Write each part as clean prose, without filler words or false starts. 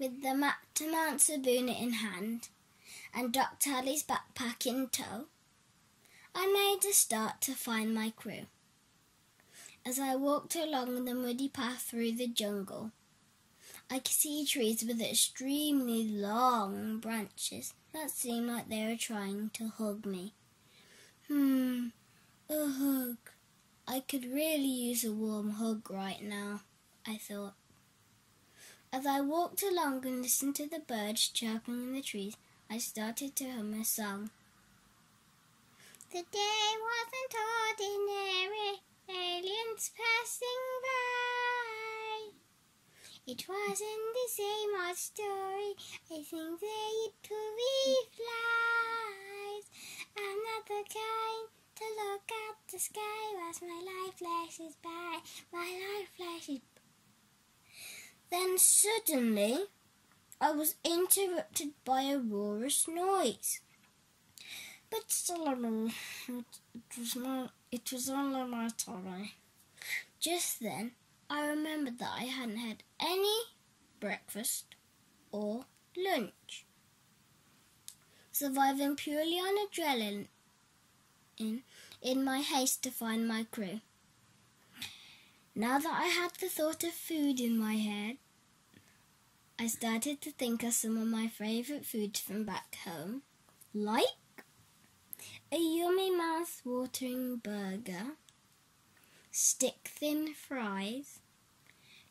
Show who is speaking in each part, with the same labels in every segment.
Speaker 1: with the map to Mount Sabuna in hand and Doc Tally's backpack in tow, I made a start to find my crew. As I walked along the muddy path through the jungle, I could see trees with extremely long branches that seemed like they were trying to hug me. A hug. I could really use a warm hug right now, I thought. As I walked along and listened to the birds chirping in the trees, I started to hum a song. The day wasn't ordinary, aliens passing by. It wasn't the same old story, I think they'd pulley flies. I'm not the kind to look at the sky as my life flashes by, Then suddenly, I was interrupted by a roarous noise. But still, it was only my turn. Just then, I remembered that I hadn't had any breakfast or lunch. Surviving purely on adrenaline in my haste to find my crew. Now that I had the thought of food in my head, I started to think of some of my favourite foods from back home, like a yummy mouth-watering burger, stick-thin fries,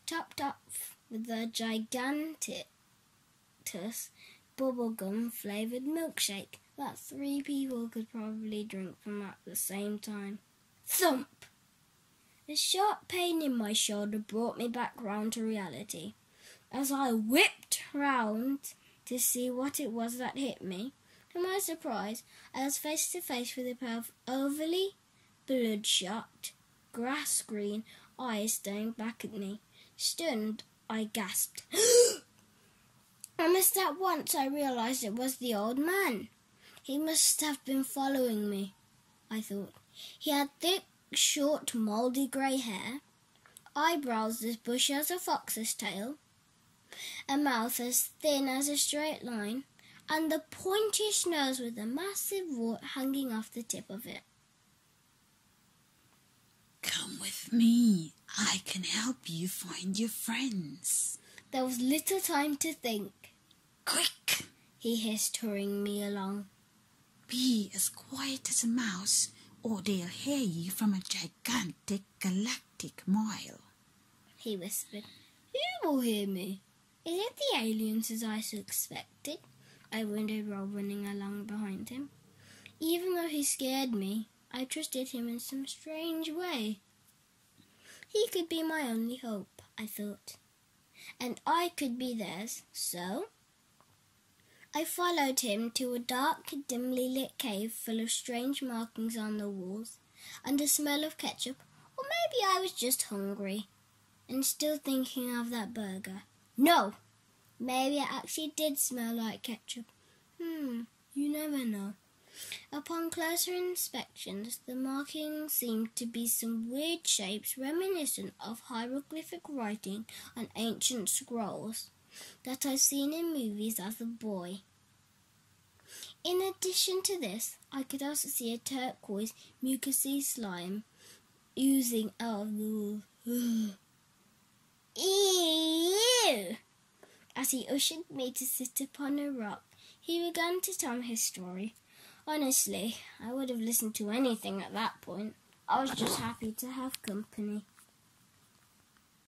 Speaker 1: topped off with a gigantic bubblegum-flavoured milkshake that 3 people could probably drink from at the same time. Thump! A sharp pain in my shoulder brought me back round to reality. As I whipped round to see what it was that hit me, to my surprise, I was face to face with a pair of overly bloodshot, grass-green eyes staring back at me. Stunned, I gasped. Almost at once I realised it was the old man. He must have been following me, I thought. He had thick, short, mouldy grey hair, eyebrows as bushy as a fox's tail, a mouth as thin as a straight line, and the pointiest nose with a massive wart hanging off the tip of it.
Speaker 2: Come with me. I can help you find your friends.
Speaker 1: There was little time to think.
Speaker 2: Quick!
Speaker 1: He hissed, hurrying me along.
Speaker 2: Be as quiet as a mouse, or they'll hear you from a gigantic galactic mile.
Speaker 1: He whispered. Who will hear me? Is it the aliens as I suspected? I wondered while running along behind him. Even though he scared me, I trusted him in some strange way. He could be my only hope, I thought, and I could be theirs, so I followed him to a dark, dimly lit cave full of strange markings on the walls and a smell of ketchup, or maybe I was just hungry and still thinking of that burger. No, maybe it actually did smell like ketchup. You never know. Upon closer inspections, the markings seemed to be some weird shapes reminiscent of hieroglyphic writing on ancient scrolls that I've seen in movies as a boy. In addition to this, I could also see a turquoise, mucousy slime oozing out of the wall. Ew! As he ushered me to sit upon a rock, he began to tell me his story. Honestly, I would have listened to anything at that point. I was just happy to have company.